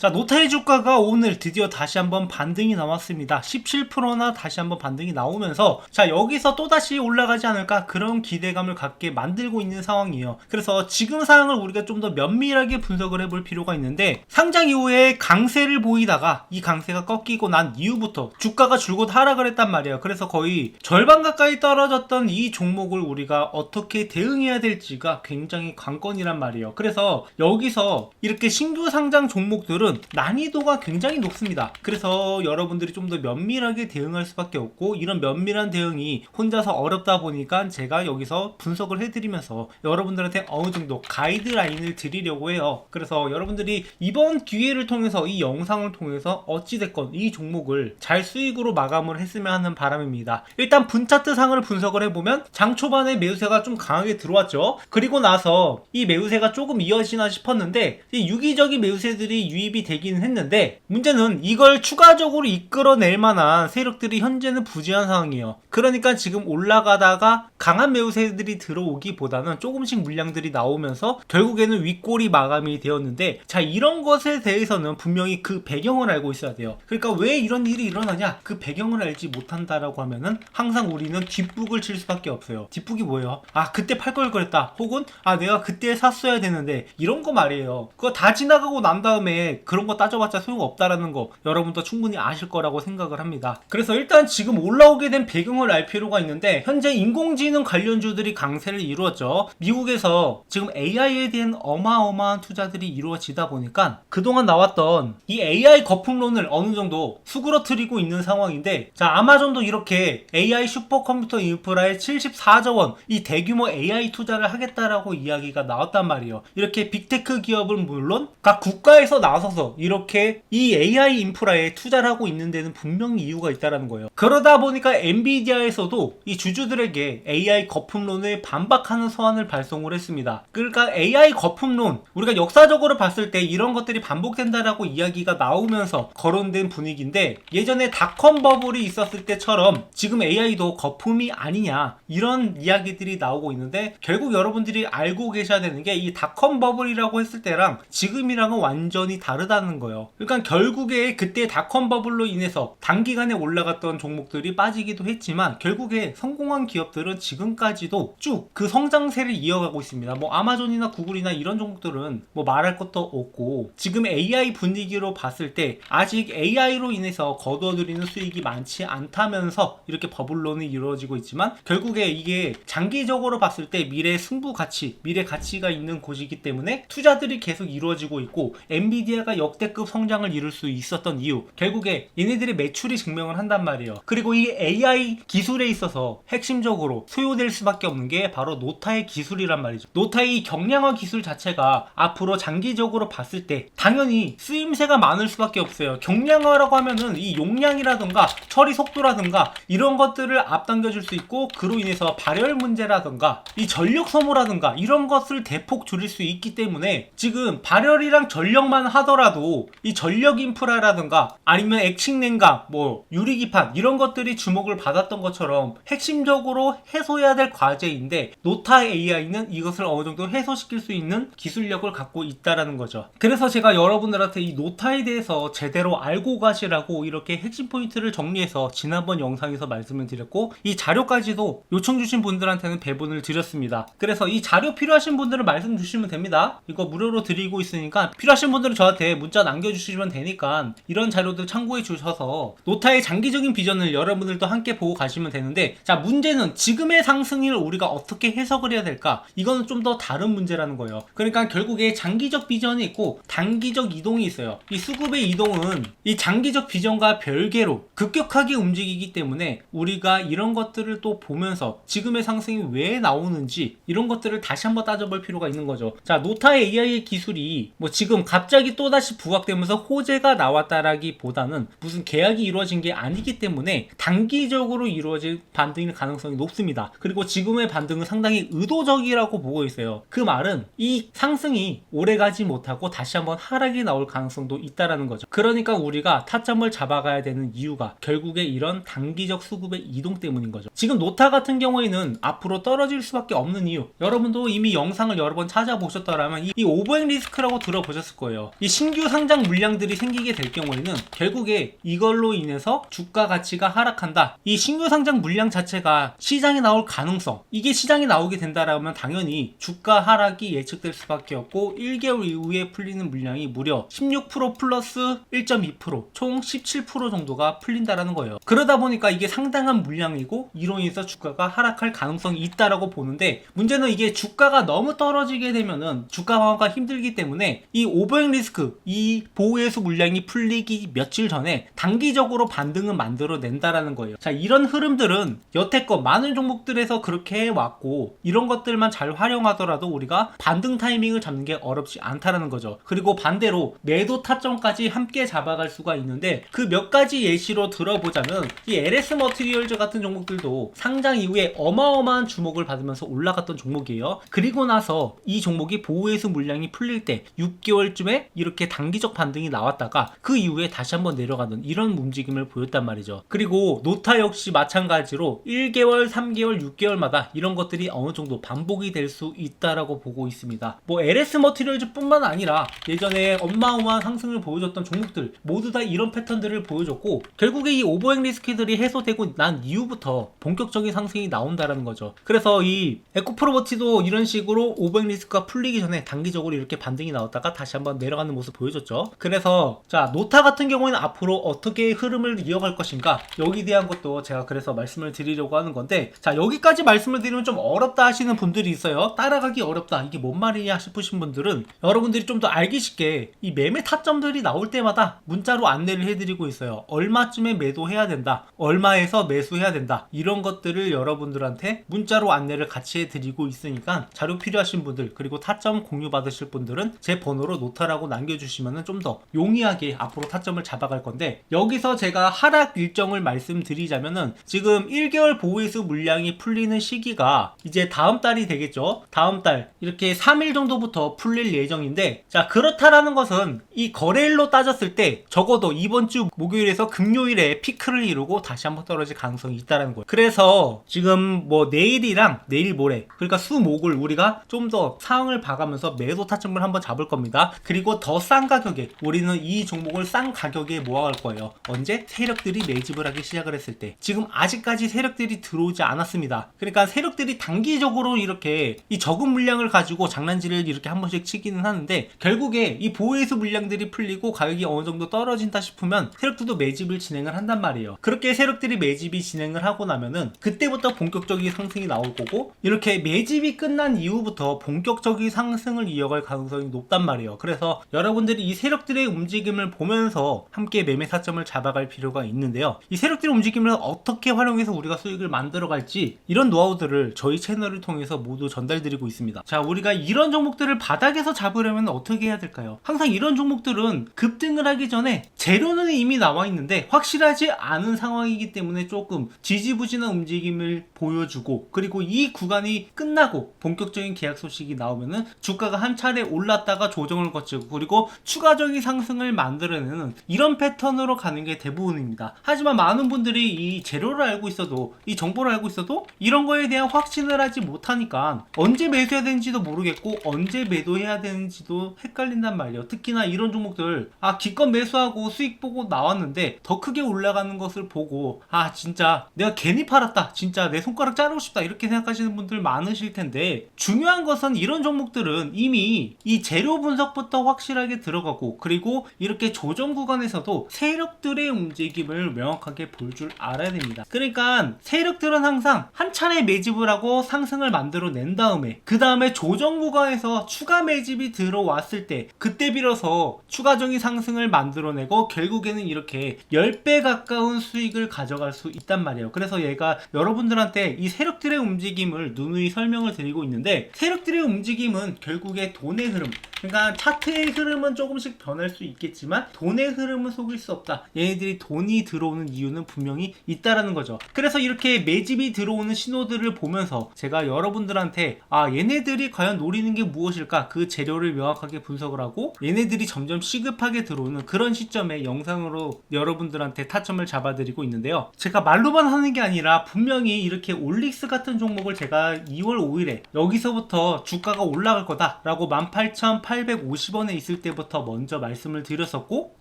자, 노타의 주가가 오늘 드디어 다시 한번 반등이 나왔습니다. 17%나 다시 한번 반등이 나오면서 자, 여기서 또다시 올라가지 않을까 그런 기대감을 갖게 만들고 있는 상황이에요. 그래서 지금 상황을 우리가 좀 더 면밀하게 분석을 해볼 필요가 있는데, 상장 이후에 강세를 보이다가 이 강세가 꺾이고 난 이후부터 주가가 줄곧 하락을 했단 말이에요. 그래서 거의 절반 가까이 떨어졌던 이 종목을 우리가 어떻게 대응해야 될지가 굉장히 관건이란 말이에요. 그래서 여기서 이렇게 신규 상장 종목들은 난이도가 굉장히 높습니다. 그래서 여러분들이 좀 더 면밀하게 대응할 수밖에 없고, 이런 면밀한 대응이 혼자서 어렵다 보니까 제가 여기서 분석을 해드리면서 여러분들한테 어느 정도 가이드라인을 드리려고 해요. 그래서 여러분들이 이번 기회를 통해서, 이 영상을 통해서 어찌됐건 이 종목을 잘 수익으로 마감을 했으면 하는 바람입니다. 일단 분차트 상을 분석을 해보면 장 초반에 매수세가 좀 강하게 들어왔죠. 그리고 나서 이 매수세가 조금 이어지나 싶었는데 유기적인 매수세들이 유입이 되긴 했는데, 문제는 이걸 추가적으로 이끌어낼 만한 세력들이 현재는 부재한 상황이에요. 그러니까 지금 올라가다가 강한 매수세들이 들어오기보다는 조금씩 물량들이 나오면서 결국에는 윗골이 마감이 되었는데, 자, 이런 것에 대해서는 분명히 그 배경을 알고 있어야 돼요. 그러니까 왜 이런 일이 일어나냐, 그 배경을 알지 못한다라고 하면은 항상 우리는 뒷북을 칠 수밖에 없어요. 뒷북이 뭐예요? 아, 그때 팔 걸 그랬다, 혹은 아, 내가 그때 샀어야 되는데, 이런 거 말이에요. 그거 다 지나가고 난 다음에 그런 거 따져봤자 소용없다라는 거 여러분도 충분히 아실 거라고 생각을 합니다. 그래서 일단 지금 올라오게 된 배경을 알 필요가 있는데, 현재 인공지능 관련주들이 강세를 이루었죠. 미국에서 지금 AI에 대한 어마어마한 투자들이 이루어지다 보니까 그동안 나왔던 이 AI 거품론을 어느 정도 수그러뜨리고 있는 상황인데, 자, 아마존도 이렇게 AI 슈퍼컴퓨터 인프라에 74조 원 이 대규모 AI 투자를 하겠다라고 이야기가 나왔단 말이에요. 이렇게 빅테크 기업은 물론 각 국가에서 나서서 이렇게 이 AI 인프라에 투자를 하고 있는 데는 분명히 이유가 있다는 거예요. 그러다 보니까 엔비디아에서도 이 주주들에게 AI 거품론을 반박하는 서한을 발송을 했습니다. 그러니까 AI 거품론, 우리가 역사적으로 봤을 때 이런 것들이 반복된다라고 이야기가 나오면서 거론된 분위기인데, 예전에 닷컴 버블이 있었을 때처럼 지금 AI도 거품이 아니냐, 이런 이야기들이 나오고 있는데, 결국 여러분들이 알고 계셔야 되는 게 이 닷컴 버블이라고 했을 때랑 지금이랑은 완전히 다르다는 거예요. 그러니까 결국에 그때 닷컴 버블로 인해서 단기간에 올라갔던 종목들이 빠지기도 했지만, 결국에 성공한 기업들은 지금까지도 쭉 그 성장세를 이어가고 있습니다. 뭐 아마존이나 구글이나 이런 종목들은 뭐 말할 것도 없고, 지금 AI 분위기로 봤을 때 아직 AI로 인해서 거둬들이는 수익이 많지 않다면서 이렇게 버블론이 이루어지고 있지만, 결국에 이게 장기적으로 봤을 때 미래 승부 가치, 미래 가치가 있는 곳이기 때문에 투자들이 계속 이루어지고 있고, 엔비디아가 역대급 성장을 이룰 수 있었던 이유, 결국에 얘네들의 매출이 증명을 한단 말이에요. 그리고 이 AI 기술에 있어서 핵심적으로 소요될 수밖에 없는 게 바로 노타의 기술이란 말이죠. 노타의 경량화 기술 자체가 앞으로 장기적으로 봤을 때 당연히 쓰임새가 많을 수밖에 없어요. 경량화라고 하면은 이 용량이라든가 처리 속도라든가 이런 것들을 앞당겨줄 수 있고, 그로 인해서 발열 문제라든가 이 전력 소모라든가 이런 것을 대폭 줄일 수 있기 때문에, 지금 발열이랑 전력만 하더라도 이 전력 인프라라든가 아니면 액식 냉각, 뭐 유리기판 이런 것들이 주목을 받았던 것처럼 핵심적으로 해소해야 될 과제인데, 노타 AI는 이것을 어느 정도 해소시킬 수 있는 기술력을 갖고 있다라는 거죠. 그래서 제가 여러분들한테 이 노타에 대해서 제대로 알고 가시라고 이렇게 핵심 포인트를 정리해서 지난번 영상에서 말씀을 드렸고, 이 자료까지도 요청 주신 분들한테는 배분을 드렸습니다. 그래서 이 자료 필요하신 분들은 말씀 주시면 됩니다. 이거 무료로 드리고 있으니까 필요하신 분들은 저한테 문자 남겨주시면 되니까 이런 자료들 참고해 주셔서 노타의 장기적인 비전을 여러분들도 함께 보고 가시면 되는데, 자, 문제는 지금의 상승을 우리가 어떻게 해석을 해야 될까, 이거는 좀 더 다른 문제라는 거예요. 그러니까 결국에 장기적 비전이 있고 단기적 이동이 있어요. 이 수급의 이동은 이 장기적 비전과 별개로 급격하게 움직이기 때문에 우리가 이런 것들을 또 보면서 지금의 상승이 왜 나오는지 이런 것들을 다시 한번 따져볼 필요가 있는 거죠. 자, 노타의 AI 기술이 뭐 지금 갑자기 또다시 부각되면서 호재가 나왔다라기보다는 무슨 계약이 이루어진 게 아니기 때문에 단기적으로 이루어질 반등일 가능성이 높습니다. 있습니다. 그리고 지금의 반등은 상당히 의도적이라고 보고 있어요. 그 말은 이 상승이 오래가지 못하고 다시 한번 하락이 나올 가능성도 있다라는 거죠. 그러니까 우리가 타점을 잡아가야 되는 이유가 결국에 이런 단기적 수급의 이동 때문인 거죠. 지금 노타 같은 경우에는 앞으로 떨어질 수밖에 없는 이유, 여러분도 이미 영상을 여러 번 찾아보셨더라면 이 오버행 리스크라고 들어보셨을 거예요. 이 신규 상장 물량들이 생기게 될 경우에는 결국에 이걸로 인해서 주가 가치가 하락한다. 이 신규 상장 물량 자체가 시장에 나올 가능성, 이게 시장에 나오게 된다라면 당연히 주가 하락이 예측될 수밖에 없고 1개월 이후에 풀리는 물량이 무려 16% 플러스 1.2%, 총 17% 정도가 풀린다라는 거예요. 그러다 보니까 이게 상당한 물량이고 이로 인해서 주가가 하락할 가능성이 있다라고 보는데, 문제는 이게 주가가 너무 떨어지게 되면은 주가 방어가 힘들기 때문에 이 오버행 리스크, 이 보호해수 물량이 풀리기 며칠 전에 단기적으로 반등을 만들어낸다라는 거예요. 자, 이런 흐름들은 여태껏 많은 종목들에서 그렇게 해왔고 이런 것들만 잘 활용하더라도 우리가 반등 타이밍을 잡는 게 어렵지 않다라는 거죠. 그리고 반대로 매도 타점까지 함께 잡아갈 수가 있는데, 그 몇 가지 예시로 들어보자면 이 LS 머티리얼즈 같은 종목들도 상장 이후에 어마어마한 주목을 받으면서 올라갔던 종목이에요. 그리고 나서 이 종목이 보호해수 물량이 풀릴 때 6개월쯤에 이렇게 단기적 반등이 나왔다가 그 이후에 다시 한번 내려가는 이런 움직임을 보였단 말이죠. 그리고 노타 역시 마찬가지로 1개월, 3개월, 6개월마다 이런 것들이 어느 정도 반복이 될 수 있다라고 보고 있습니다. 뭐 LS 머티리얼즈 뿐만 아니라 예전에 어마어마한 상승을 보여줬던 종목들 모두 다 이런 패턴들을 보여줬고, 결국에 이 오버행 리스크들이 해소되고 난 이후부터 본격적인 상승이 나온다라는 거죠. 그래서 이 에코프로버티도 이런 식으로 오버행 리스크가 풀리기 전에 단기적으로 이렇게 반등이 나왔다가 다시 한번 내려가는 모습 보여줬죠. 그래서 자, 노타 같은 경우에는 앞으로 어떻게 흐름을 이어갈 것인가, 여기에 대한 것도 제가 그래서 말씀을 드리려고 하는 건데, 자, 여기까지 말씀을 드리면 좀 어렵다 하시는 분들이 있어요. 따라가기 어렵다, 이게 뭔 말이냐 싶으신 분들은 여러분들이 좀 더 알기 쉽게 이 매매 타점들이 나올 때마다 문자로 안내를 해드리고 있어요. 얼마쯤에 매도해야 된다, 얼마에서 매수해야 된다, 이런 것들을 여러분들한테 문자로 안내를 같이 해드리고 있으니까 자료 필요하신 분들, 그리고 타점 공유 받으실 분들은 제 번호로 노타라고 남겨주시면 좀 더 용이하게 앞으로 타점을 잡아갈 건데, 여기서 제가 하락 일정을 말씀드리자면은 지금 1개월 보호해수 물량이 풀리는 시기가 이제 다음 달이 되겠죠. 다음 달 이렇게 3일 정도부터 풀릴 예정인데, 자, 그렇다라는 것은 이 거래일로 따졌을 때 적어도 이번 주 목요일에서 금요일에 피크를 이루고 다시 한번 떨어질 가능성이 있다는 거예요. 그래서 지금 뭐 내일이랑 내일 모레, 그러니까 수목을 우리가 좀 더 상황을 봐가면서 매도 타점을 한번 잡을 겁니다. 그리고 더 싼 가격에 우리는 이 종목을 싼 가격에 모아갈 거예요. 언제? 세력들이 매집을 하기 시작을 했을 때. 지금 아직까지 세력들이 들어오지 않았습니다. 그러니까 세력들이 단기적으로 이렇게 이 적은 물량을 가지고 장난질을 이렇게 한 번씩 치기는 하는데, 결국에 이 보호해수 물량들이 풀리고 가격이 어느 정도 떨어진다 싶으면 세력들도 매집을 진행을 한단 말이에요. 그렇게 세력들이 매집이 진행을 하고 나면은 그때부터 본격적인 상승이 나올 거고, 이렇게 매집이 끝난 이후부터 본격적인 상승을 이어갈 가능성이 높단 말이에요. 그래서 여러분들이 이 세력들의 움직임을 보면서 함께 매매 타점을 잡아갈 필요가 있는데요. 이 세력들의 움직임을 어떻게 활용해서 우리가 수익을 만들어 갈지, 이런 노하우들을 저희 채널을 통해서 모두 전달드리고 있습니다. 자, 우리가 이런 종목들을 바닥에서 잡으려면 어떻게 해야 될까요? 항상 이런 종목들은 급등을 하기 전에 재료는 이미 나와 있는데 확실하지 않은 상황이기 때문에 조금 지지부진한 움직임을 보여주고, 그리고 이 구간이 끝나고 본격적인 계약 소식이 나오면은 주가가 한 차례 올랐다가 조정을 거치고 그리고 추가적인 상승을 만들어내는 이런 패턴으로 가는 게 대부분입니다. 하지만 많은 분들이 이 재료를 알고 있어도, 이 정보를 알고 있어도 이런 거에 대한 확신을 하지 못하니까 언제 매수해야 되는지도 모르겠고 언제 매도해야 되는지도 헷갈린단 말이에요. 특히나 이런 종목들, 기껏 매수하고 수익 보고 나왔는데 더 크게 올라가는 것을 보고 진짜 내가 괜히 팔았다, 진짜 내 손가락 자르고 싶다, 이렇게 생각하시는 분들 많으실 텐데, 중요한 것은 이런 종목들은 이미 이 재료 분석부터 확실하게 들어가고, 그리고 이렇게 조정 구간에서도 세력들의 움직임을 명확하게 볼 줄 알아야 됩니다. 그러니까 세력들은 항상 한 차례 매집을 하고 상승을 만들어낸 다음에 그 다음에 조정 구간에서 추가 매집이 들어왔을 때 그때 빌어서 추가적인 상승을 만들어내고 결국에는 이렇게 10배 가까운 수익을 가져갈 수 있단 말이에요. 그래서 얘가 여러분들한테 이 세력들의 움직임을 누누이 설명을 드리고 있는데, 세력들의 움직임은 결국에 돈의 흐름, 그러니까 차트의 흐름은 조금씩 변할 수 있겠지만 돈의 흐름은 속일 수 없다. 얘네들이 돈이 들어오는 이유는 분명히 있다라는 거죠. 그래서 이렇게 매집이 들어오는 신호들을 보면서 제가 여러분들한테 얘네들이 과연 노리는 게 무엇일까, 그 재료를 명확하게 분석을 하고 얘네들이 점점 시급하게 들어오는 그런 시점에 영상으로 여러분들한테 타점을 잡아드리고 있는데요. 제가 말로만 하는 게 아니라 분명히 이렇게 올릭스 같은 종목을 제가 2월 5일에 여기서부터 주가가 올라갈 거다라고 18,850원에 있을 때부터 먼저 말씀을 드렸었고,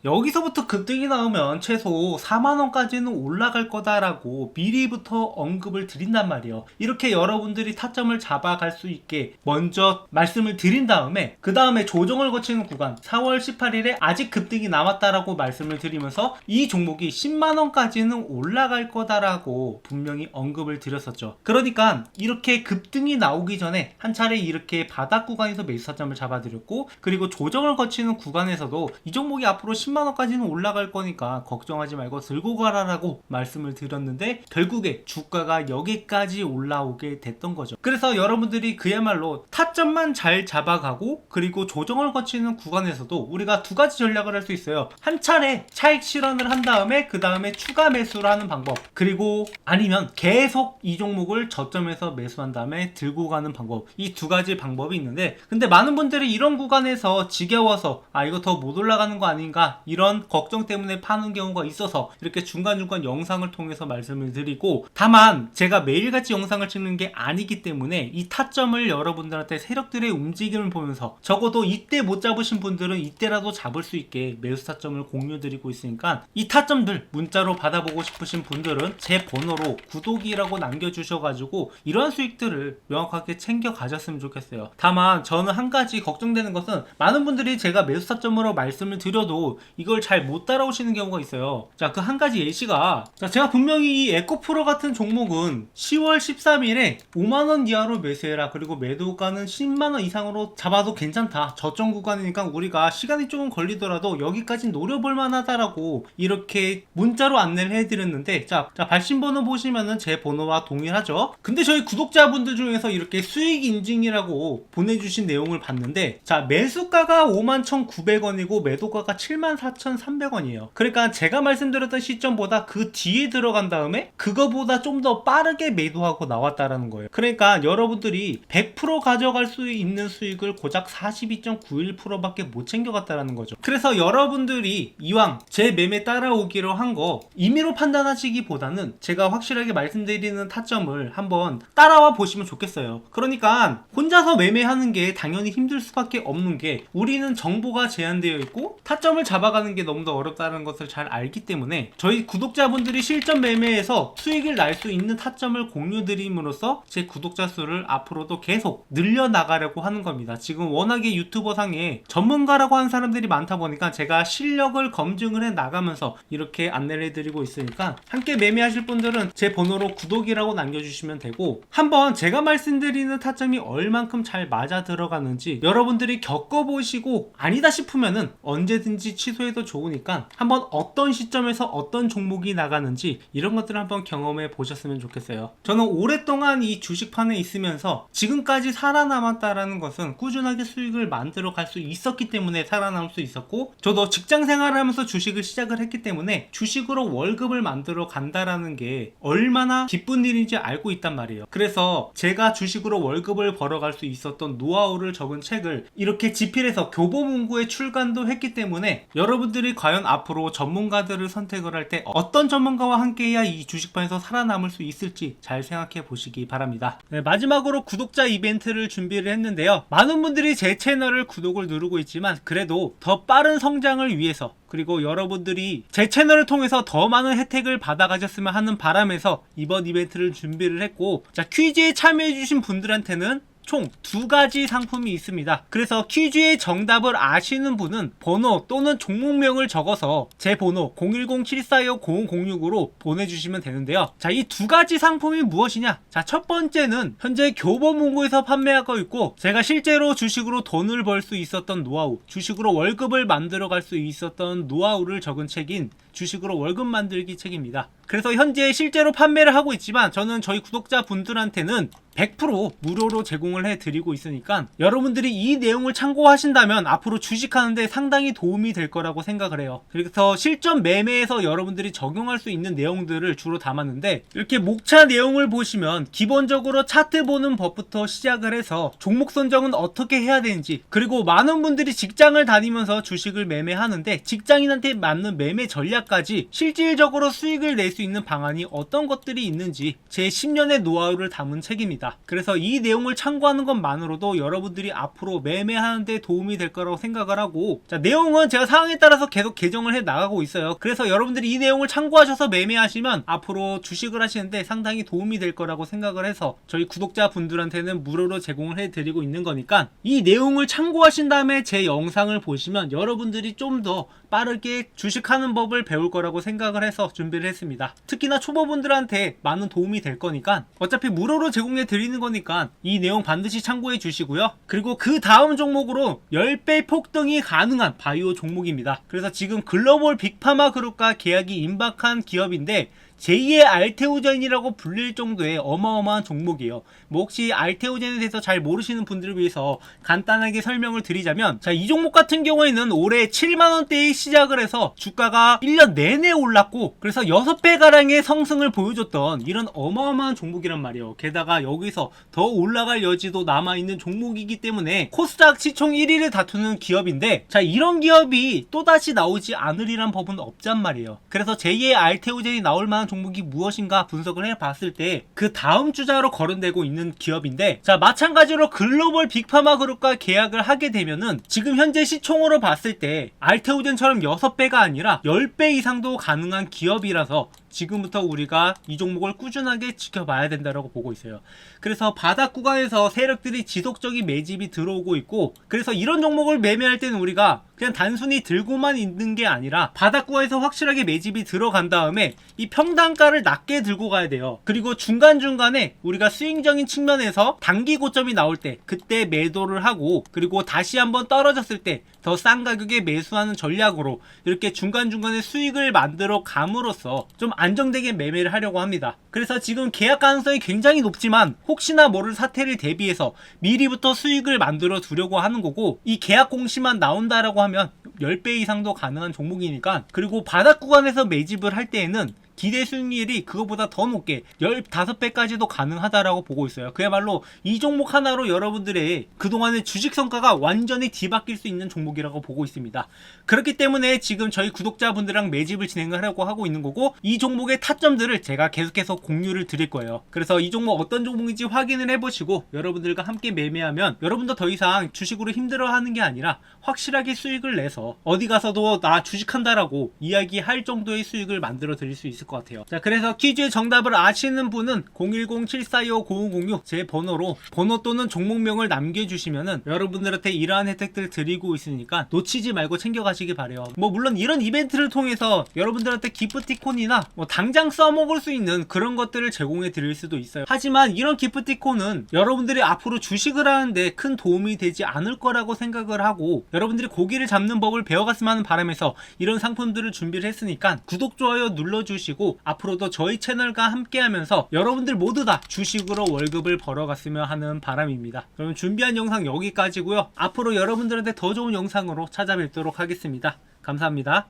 여기서부터 급등이 나오면 최소 4만원까지는 올라갈 거다라고 미리부터 언급을 드린단 말이에요. 이렇게 여러분들이 타점을 잡아갈 수 있게 먼저 말씀을 드린 다음에 그 다음에 조정을 거치는 구간 4월 18일에 아직 급등이 남았다라고 말씀을 드리면서 이 종목이 10만원까지는 올라갈 거다라고 분명히 언급을 드렸었죠. 그러니까 이렇게 급등이 나오기 전에 한 차례 이렇게 바닥 구간에서 매수 타점을 잡아드렸고, 그리고 조정을 거치는 구간에서도 이 종목이 앞으로 10만원까지는 올라갈 거니까 걱정하지 말고 들고 가라라고 말씀을 드렸는데 결국에 주가가 여기까지 올라오게 됐던 거죠. 그래서 여러분들이 그야말로 타점만 잘 잡아가고, 그리고 조정을 거치는 구간에서도 우리가 두 가지 전략을 할 수 있어요. 한 차례 차익 실현을 한 다음에 그 다음에 추가 매수를 하는 방법, 그리고 아니면 계속 이 종목을 저점에서 매수한 다음에 들고 가는 방법, 이 두 가지 방법이 있는데, 근데 많은 분들이 이런 구간에서 지겨워서 이거 더 못 올라가는 거 아닌가 이런 걱정 때문에 파는 경우가 있어서 이렇게 중간중간 영상을 통해서 말씀을 드리고, 다만 제가 매일같이 영상을 찍는 게 아니기 때문에 이 타점을 여러분들한테 세력들의 움직임을 보면서 적어도 이때 못 잡으신 분들은 이때라도 잡을 수 있게 매수 타점을 공유드리고 있으니까, 이 타점들 문자로 받아보고 싶으신 분들은 제 번호로 구독이라고 남겨주셔가지고 이러한 수익들을 명확하게 챙겨 가셨으면 좋겠어요. 다만 저는 한 가지 걱정되는 것은, 많은 분들이 제가 매수 타점으로 말씀을 드려도 이걸 잘 못 따라오시는 경우가 있어요. 자, 그 한 가지 예시가, 제가 분명히 이 에코프로 같은 종목은 10월 13일에 5만원 이하로 매수해라, 그리고 매도가는 10만원 이상으로 잡아도 괜찮다, 저점 구간이니까 우리가 시간이 조금 걸리더라도 여기까지 노려볼 만하다라고 이렇게 문자로 안내를 해드렸는데, 자 발신번호 보시면은 제 번호와 동일하죠. 근데 저희 구독자분들 중에서 이렇게 수익 인증이라고 보내주신 내용을 봤는데, 자 매수가가 51,900원이고 매도가가 74,300원이에요 그러니까 제가 말씀드렸던 시점보다 그 뒤에 들어간 다음에 그거보다 좀 더 빠르게 매도하고 나왔다라는 거예요. 그러니까 여러분들이 100% 가져갈 수 있는 수익을 고작 42.91%밖에 못 챙겨갔다라는 거죠. 그래서 여러분들이 이왕 제 매매 따라오기로 한 거 임의로 판단하시기보다는 제가 확실하게 말씀드리는 타점을 한번 따라와 보시면 좋겠어요. 그러니까 혼자서 매매하는 게 당연히 힘들 수밖에 없는 게, 우리는 정보가 제한되어 있고 타점을 잡아가는 게 너무 더 어렵다는 것을 잘 알기 때문에 저희 구독자분들이 실전 매매에서 수익을 날 수 있는 타점을 공유드림으로써 제 구독자 수를 앞으로도 계속 늘려나가려고 하는 겁니다. 지금 워낙에 유튜버 상에 전문가라고 하는 사람들이 많다 보니까 제가 실력을 검증을 해 나가면서 이렇게 안내를 해드리고 있으니까, 함께 매매하실 분들은 제 번호로 구독이라고 남겨주시면 되고, 한번 제가 말씀드리는 타점이 얼만큼 잘 맞아 들어가는지 여러분들이 겪어보시고 아니다 싶으면은 언제든지 취소해도 좋으니까 한번 어떤 시점에서 어떤 종목이 나가는지 이런 것들을 한번 경험해 보셨으면 좋겠어요. 저는 오랫동안 이 주식판에 있으면서 지금까지 살아남았다라는 것은 꾸준하게 수익을 만들어 갈 수 있었기 때문에 살아남을 수 있었고, 저도 직장 생활을 하면서 주식을 시작을 했기 때문에 주식으로 월급을 만들어 간다라는 게 얼마나 기쁜 일인지 알고 있단 말이에요. 그래서 제가 주식으로 월급을 벌어갈 수 있었던 노하우를 적은 책을 이렇게 집필해서 교보문고에 출간도 했기 때문에, 여러분들이 과연 앞으로 전문가들을 선택을 할 때 어떤 전문가와 함께해야 이 주식판에서 살아남을 수 있을지 잘 생각해 보시기 바랍니다. 네, 마지막으로 구독자 이벤트를 준비를 했는데요. 많은 분들이 제 채널을 구독을 누르고 있지만 그래도 더 빠른 성장을 위해서, 그리고 여러분들이 제 채널을 통해서 더 많은 혜택을 받아가셨으면 하는 바람에서 이번 이벤트를 준비를 했고, 자 퀴즈에 참여해주신 분들한테는 총 2가지 상품이 있습니다. 그래서 퀴즈의 정답을 아시는 분은 번호 또는 종목명을 적어서 제 번호 010-7425-0006으로 보내주시면 되는데요. 자, 이 2가지 상품이 무엇이냐? 자, 첫 번째는 현재 교보문고에서 판매하고 있고, 제가 실제로 주식으로 돈을 벌 수 있었던 노하우, 주식으로 월급을 만들어 갈 수 있었던 노하우를 적은 책인 주식으로 월급 만들기 책입니다. 그래서 현재 실제로 판매를 하고 있지만 저는 저희 구독자분들한테는 100% 무료로 제공을 해드리고 있으니까 여러분들이 이 내용을 참고하신다면 앞으로 주식하는데 상당히 도움이 될 거라고 생각을 해요. 그래서 실전 매매에서 여러분들이 적용할 수 있는 내용들을 주로 담았는데, 이렇게 목차 내용을 보시면 기본적으로 차트 보는 법부터 시작을 해서 종목 선정은 어떻게 해야 되는지, 그리고 많은 분들이 직장을 다니면서 주식을 매매하는데 직장인한테 맞는 매매 전략까지 실질적으로 수익을 낼 수 있는 방안이 어떤 것들이 있는지 제 10년의 노하우를 담은 책입니다. 그래서 이 내용을 참고하는 것만으로도 여러분들이 앞으로 매매하는데 도움이 될 거라고 생각을 하고, 자, 내용은 제가 상황에 따라서 계속 개정을 해 나가고 있어요. 그래서 여러분들이 이 내용을 참고하셔서 매매하시면 앞으로 주식을 하시는데 상당히 도움이 될 거라고 생각을 해서 저희 구독자분들한테는 무료로 제공을 해드리고 있는 거니까 이 내용을 참고하신 다음에 제 영상을 보시면 여러분들이 좀 더 빠르게 주식하는 법을 배울 거라고 생각을 해서 준비를 했습니다. 특히나 초보분들한테 많은 도움이 될 거니까, 어차피 무료로 제공해 드리는 거니까 이 내용 반드시 참고해 주시고요. 그리고 그 다음 종목으로 10배 폭등이 가능한 바이오 종목입니다. 그래서 지금 글로벌 빅파마 그룹과 계약이 임박한 기업인데 제2의 알테오젠이라고 불릴 정도의 어마어마한 종목이에요. 뭐 혹시 알테오젠에 대해서 잘 모르시는 분들을 위해서 간단하게 설명을 드리자면, 자, 이 종목 같은 경우에는 올해 7만원대에 시작을 해서 주가가 1년 내내 올랐고, 그래서 6배 가량의 상승을 보여줬던 이런 어마어마한 종목이란 말이에요. 게다가 여기서 더 올라갈 여지도 남아있는 종목이기 때문에 코스닥 시총 1위를 다투는 기업인데, 자, 이런 기업이 또다시 나오지 않으리란 법은 없단 말이에요. 그래서 제2의 알테오젠이 나올 만한 종목이 무엇인가 분석을 해봤을 때 그 다음 주자로 거론되고 있는 기업인데, 자, 마찬가지로 글로벌 빅파마 그룹과 계약을 하게 되면은 지금 현재 시총으로 봤을 때 알테오젠처럼 6배가 아니라 10배 이상도 가능한 기업이라서 지금부터 우리가 이 종목을 꾸준하게 지켜봐야 된다고 보고 있어요. 그래서 바닥 구간에서 세력들이 지속적인 매집이 들어오고 있고, 그래서 이런 종목을 매매할 때는 우리가 그냥 단순히 들고만 있는 게 아니라 바닥 구간에서 확실하게 매집이 들어간 다음에 이 평단가를 낮게 들고 가야 돼요. 그리고 중간중간에 우리가 스윙적인 측면에서 단기 고점이 나올 때 그때 매도를 하고, 그리고 다시 한번 떨어졌을 때 더 싼 가격에 매수하는 전략으로 이렇게 중간중간에 수익을 만들어 감으로써 좀 안정되게 매매를 하려고 합니다. 그래서 지금 계약 가능성이 굉장히 높지만 혹시나 모를 사태를 대비해서 미리부터 수익을 만들어 두려고 하는 거고, 이 계약 공시만 나온다라고 하면 10배 이상도 가능한 종목이니까, 그리고 바닥 구간에서 매집을 할 때에는 기대 수익률이 그거보다 더 높게 15배까지도 가능하다라고 보고 있어요. 그야말로 이 종목 하나로 여러분들의 그동안의 주식 성과가 완전히 뒤바뀔 수 있는 종목이라고 보고 있습니다. 그렇기 때문에 지금 저희 구독자분들랑 매집을 진행하려고 하고 있는 거고, 이 종목의 타점들을 제가 계속해서 공유를 드릴 거예요. 그래서 이 종목 어떤 종목인지 확인을 해보시고 여러분들과 함께 매매하면 여러분도 더 이상 주식으로 힘들어하는 게 아니라 확실하게 수익을 내서 어디 가서도 나 주식한다라고 이야기할 정도의 수익을 만들어 드릴 수 있을 것 같아요. 자, 그래서 퀴즈의 정답을 아시는 분은 010-742-5006 제 번호로 번호 또는 종목명을 남겨주시면은 여러분들한테 이러한 혜택들을 드리고 있으니까 놓치지 말고 챙겨가시기 바래요. 뭐 물론 이런 이벤트를 통해서 여러분들한테 기프티콘이나 뭐 당장 써먹을 수 있는 그런 것들을 제공해 드릴 수도 있어요. 하지만 이런 기프티콘은 여러분들이 앞으로 주식을 하는데 큰 도움이 되지 않을 거라고 생각을 하고, 여러분들이 고기를 잡는 법을 배워갔으면 하는 바람에서 이런 상품들을 준비를 했으니까 구독, 좋아요 눌러주시고 앞으로도 저희 채널과 함께하면서 여러분들 모두 다 주식으로 월급을 벌어갔으면 하는 바람입니다. 그럼 준비한 영상 여기까지고요. 앞으로 여러분들한테 더 좋은 영상으로 찾아뵙도록 하겠습니다. 감사합니다.